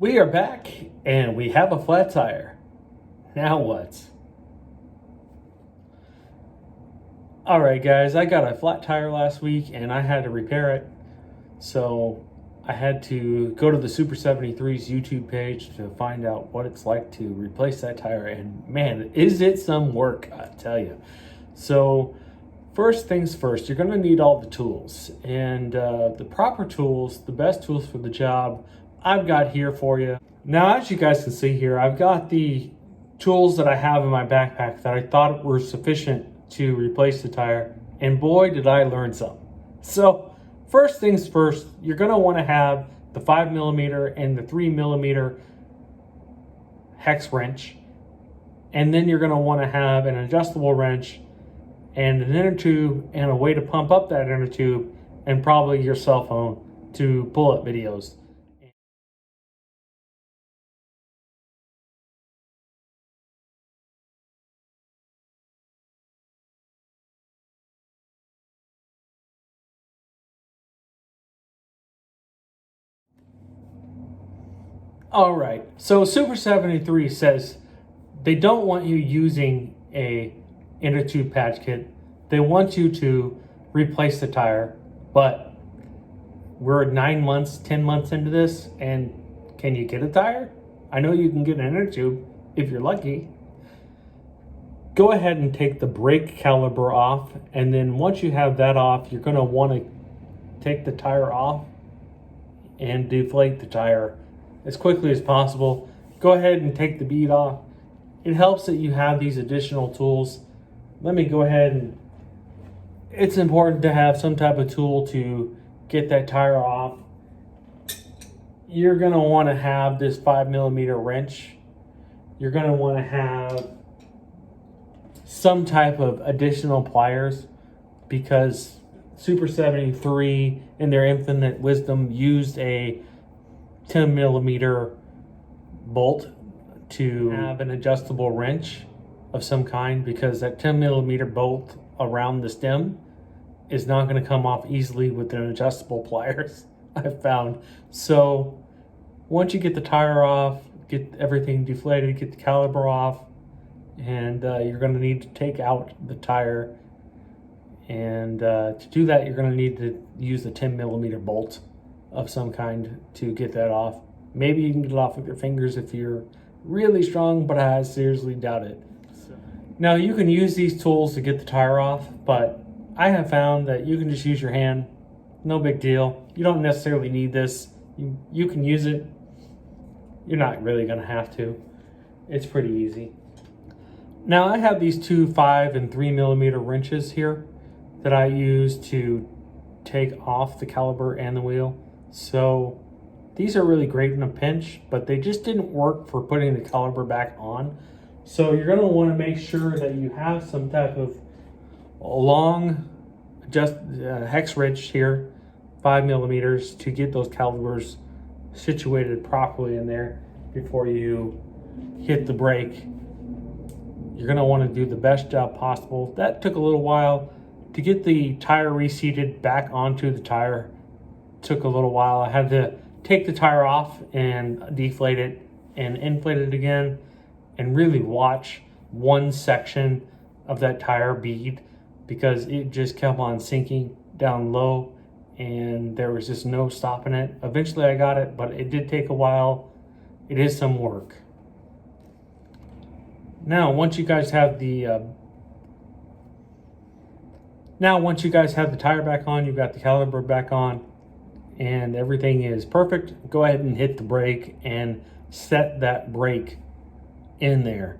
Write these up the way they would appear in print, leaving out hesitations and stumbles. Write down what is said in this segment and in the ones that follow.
We are back and we have a flat tire. Now what? All right, guys, I got a flat tire last week and I had to repair it. So I had to go to the Super 73's YouTube page to find out what it's like to replace that tire. And man, is it some work, I tell you. So first things first, you're going to need all the tools. And the proper tools, the best tools for the job, I've got here for you. Now, as you guys can see here, I've got the tools that I have in my backpack that I thought were sufficient to replace the tire, and boy, did I learn some. So, first things first, you're gonna wanna have the 5mm and the 3mm hex wrench, and then you're gonna wanna have an adjustable wrench and an inner tube and a way to pump up that inner tube, and probably your cell phone to pull up videos. All right, so Super 73 says they don't want you using a inner tube patch kit. They want you to replace the tire, but we're 9 months, 10 months into this, and can you get a tire? I know you can get an inner tube if you're lucky. Go ahead and take the brake caliper off, and then once you have that off, you're gonna wanna take the tire off and deflate the tire as quickly as possible. Go ahead and take the bead off. It helps that you have these additional tools. Let me go ahead and, it's important to have some type of tool to get that tire off. You're gonna wanna have this 5mm wrench. You're gonna wanna have some type of additional pliers, because Super 73 in their infinite wisdom used a 10mm bolt to have an adjustable wrench of some kind, because that 10mm bolt around the stem is not going to come off easily with an adjustable pliers, I've found. So once you get the tire off, get everything deflated, get the caliper off, and you're going to need to take out the tire. And to do that, you're going to need to use the 10mm bolt of some kind to get that off. Maybe you can get it off with your fingers if you're really strong, but I seriously doubt it. Now, you can use these tools to get the tire off, but I have found that you can just use your hand. No big deal. You don't necessarily need this. You can use it. You're not really gonna have to. It's pretty easy. Now, I have these two 5 and 3mm wrenches here that I use to take off the caliper and the wheel. So these are really great in a pinch, but they just didn't work for putting the caliper back on. So you're gonna wanna make sure that you have some type of long hex wrench here, 5mm, to get those calipers situated properly in there before you hit the brake. You're gonna wanna do the best job possible. That took a little while. To get the tire reseated back onto the tire took a little while. I had to take the tire off and deflate it and inflate it again, and really watch one section of that tire bead, because it just kept on sinking down low and there was just no stopping it. Eventually I got it, but it did take a while. It is some work. Now, once you guys have the tire back on, you've got the caliper back on, and everything is perfect, go ahead and hit the brake and set that brake in there.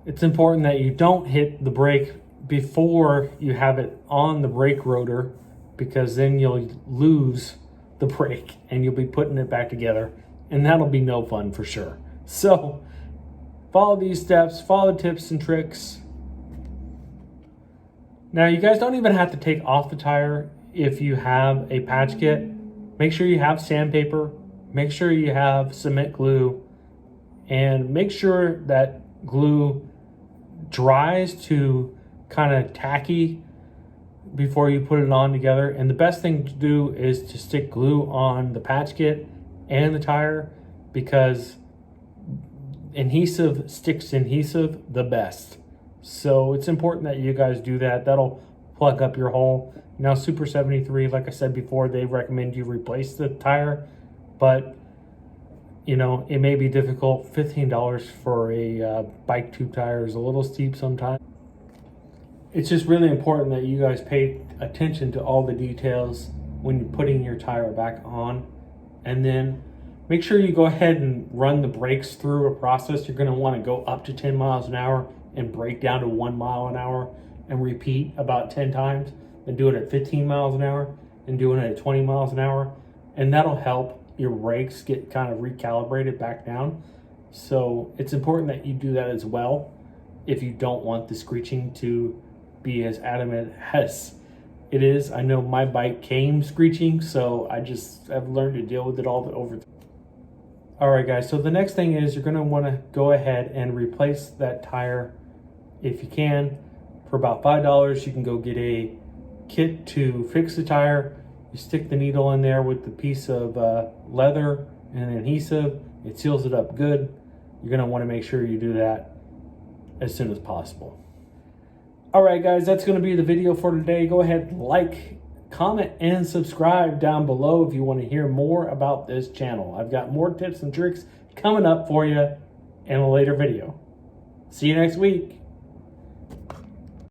It's important that you don't hit the brake before you have it on the brake rotor, because then you'll lose the brake and you'll be putting it back together, and that'll be no fun for sure. So follow these steps, follow the tips and tricks. Now, you guys don't even have to take off the tire if you have a patch kit. Make sure you have sandpaper, make sure you have cement glue, and make sure that glue dries to kind of tacky before you put it on together. And the best thing to do is to stick glue on the patch kit and the tire, because adhesive sticks adhesive the best. So it's important that you guys do that. That'll plug up your hole. Now Super 73, like I said before, they recommend you replace the tire, but you know, it may be difficult. $15 for a bike tube tire is a little steep sometimes. It's just really important that you guys pay attention to all the details when you're putting your tire back on. And then make sure you go ahead and run the brakes through a process. You're going to want to go up to 10 miles an hour and brake down to 1 mile an hour and repeat about 10 times, and do it at 15 miles an hour and doing it at 20 miles an hour. And that'll help your brakes get kind of recalibrated back down. So it's important that you do that as well if you don't want the screeching to be as adamant as it is. I know my bike came screeching, so I've learned to deal with it all over. All right, guys, so the next thing is you're gonna wanna go ahead and replace that tire if you can. For about $5, you can go get a kit to fix the tire. You stick the needle in there with the piece of leather and adhesive. It seals it up good. You're gonna wanna make sure you do that as soon as possible. All right, guys, that's going to be the video for today. Go ahead, like, comment, and subscribe down below if you want to hear more about this channel. I've got more tips and tricks coming up for you in a later video. See you next week.